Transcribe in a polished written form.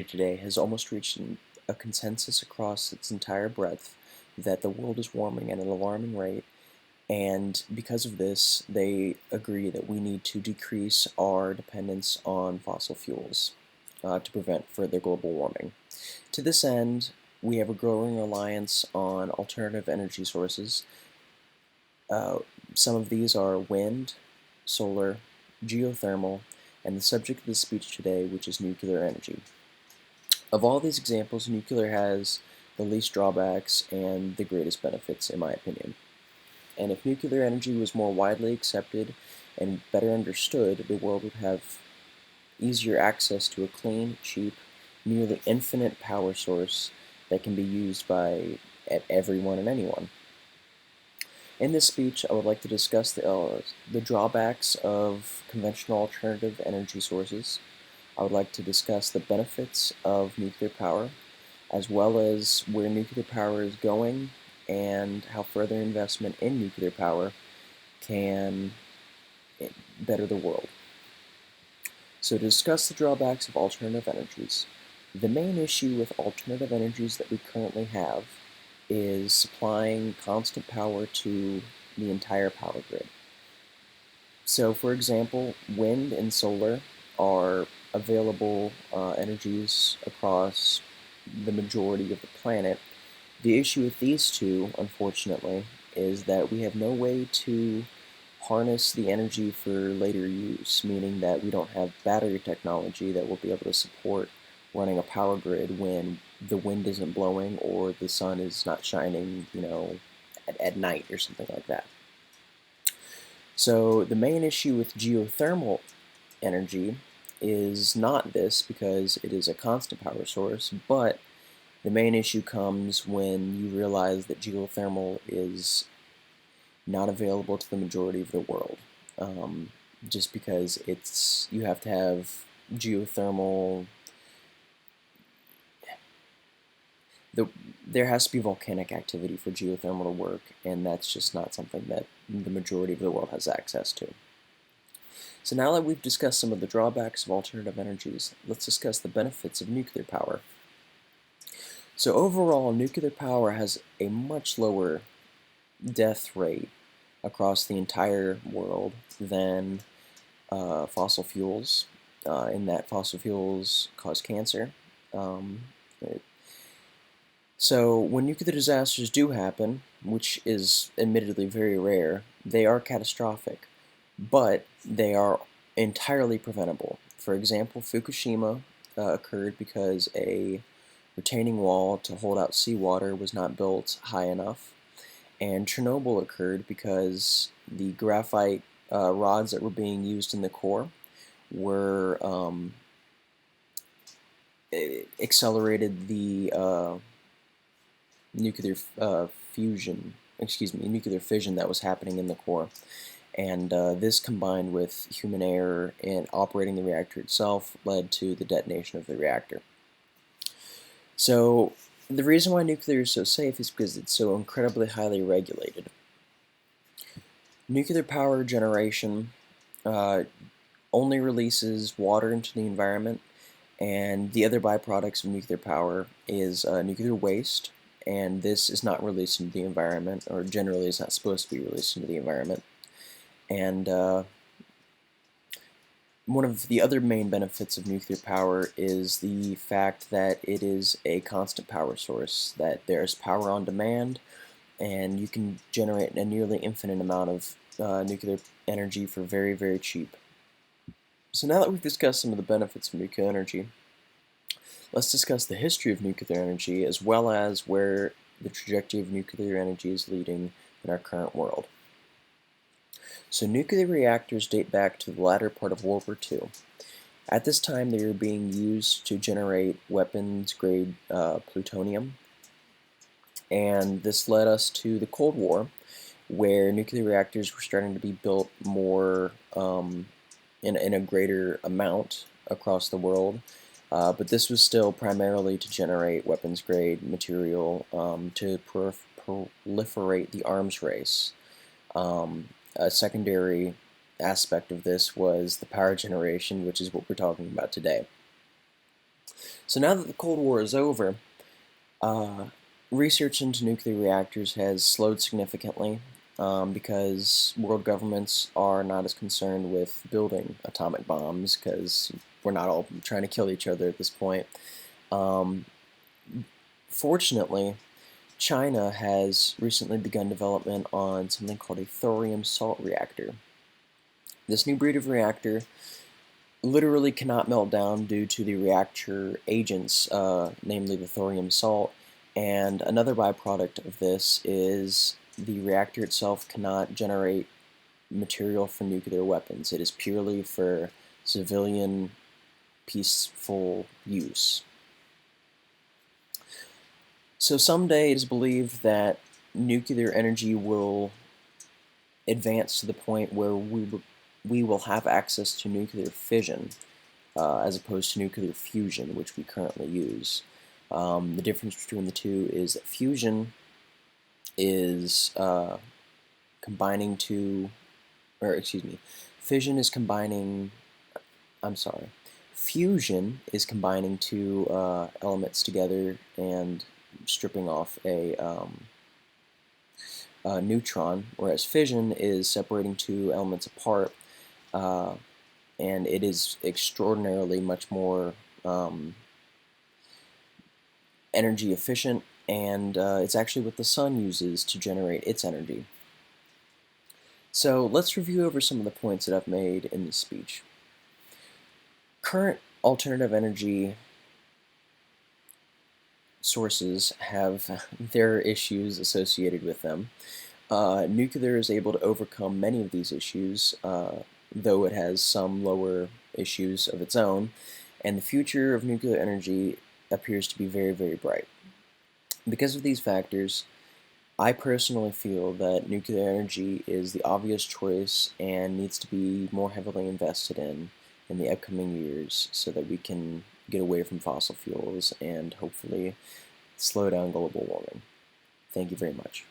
today has almost reached a consensus across its entire breadth that the world is warming at an alarming rate, and because of this, they agree that we need to decrease our dependence on fossil fuels to prevent further global warming. To this end, we have a growing reliance on alternative energy sources. Uh, some of these are wind, solar, geothermal, and the subject of this speech today, which is nuclear energy. Of all these examples, nuclear has the least drawbacks and the greatest benefits, in my opinion. And if nuclear energy was more widely accepted and better understood, the world would have easier access to a clean, cheap, nearly infinite power source that can be used by everyone and anyone. In this speech, I would like to discuss the drawbacks of conventional alternative energy sources. I would like to discuss the benefits of nuclear power, as well as where nuclear power is going and how further investment in nuclear power can better the world. So to discuss the drawbacks of alternative energies, the main issue with alternative energies that we currently have is supplying constant power to the entire power grid. So for example, wind and solar are available energies across the majority of the planet. The issue with these two, unfortunately, is that we have no way to harness the energy for later use, meaning that we don't have battery technology that will be able to support running a power grid when the wind isn't blowing or the sun is not shining, at night or something like that. So the main issue with geothermal energy is not this because it is a constant power source, but the main issue comes when you realize that geothermal is not available to the majority of the world. Just because you have to have geothermal, there has to be volcanic activity for geothermal to work, and that's just not something that the majority of the world has access to. So now that we've discussed some of the drawbacks of alternative energies, let's discuss the benefits of nuclear power. So overall, nuclear power has a much lower death rate across the entire world than fossil fuels, in that fossil fuels cause cancer. Um, so when nuclear disasters do happen, which is admittedly very rare, they are catastrophic, but they are entirely preventable. For example, Fukushima occurred because a retaining wall to hold out seawater was not built high enough, and Chernobyl occurred because the graphite rods that were being used in the core were accelerated the nuclear nuclear fission that was happening in the core. And this combined with human error in operating the reactor itself led to the detonation of the reactor. So the reason why nuclear is so safe is because it's so incredibly highly regulated. Nuclear power generation uh, only releases water into the environment, and the other byproducts of nuclear power is nuclear waste, and this is not released into the environment, or generally is not supposed to be released into the environment. And one of the other main benefits of nuclear power is the fact that it is a constant power source, that there's power on demand, and you can generate a nearly infinite amount of nuclear energy for very, very cheap. So now that we've discussed some of the benefits of nuclear energy, let's discuss the history of nuclear energy as well as where the trajectory of nuclear energy is leading in our current world. So nuclear reactors date back to the latter part of World War II. At this time, they were being used to generate weapons-grade plutonium, and this led us to the Cold War, where nuclear reactors were starting to be built more in a greater amount across the world. But this was still primarily to generate weapons-grade material to proliferate the arms race. A secondary aspect of this was the power generation, which is what we're talking about today. So now that the Cold War is over, uh, research into nuclear reactors has slowed significantly because world governments are not as concerned with building atomic bombs because we're not all trying to kill each other at this point. Um, Fortunately, China has recently begun development on something called a thorium salt reactor. This new breed of reactor literally cannot melt down due to the reactor agents, namely the thorium salt, and another byproduct of this is the reactor itself cannot generate material for nuclear weapons. It is purely for civilian, peaceful use. So someday it is believed that nuclear energy will advance to the point where we will have access to nuclear fission as opposed to nuclear fusion, which we currently use. The difference between the two is that fusion is combining two, or excuse me, fission is combining, I'm sorry, fusion is combining two elements together and stripping off a neutron, whereas fission is separating two elements apart, uh, and it is extraordinarily much more energy efficient, and it's actually what the sun uses to generate its energy. So let's review over some of the points that I've made in this speech. Current alternative energy sources have their issues associated with them. Nuclear is able to overcome many of these issues, though it has some lower issues of its own, and the future of nuclear energy appears to be very, very bright. Because of these factors, I personally feel that nuclear energy is the obvious choice and needs to be more heavily invested in the upcoming years so that we can get away from fossil fuels and hopefully slow down global warming. Thank you very much.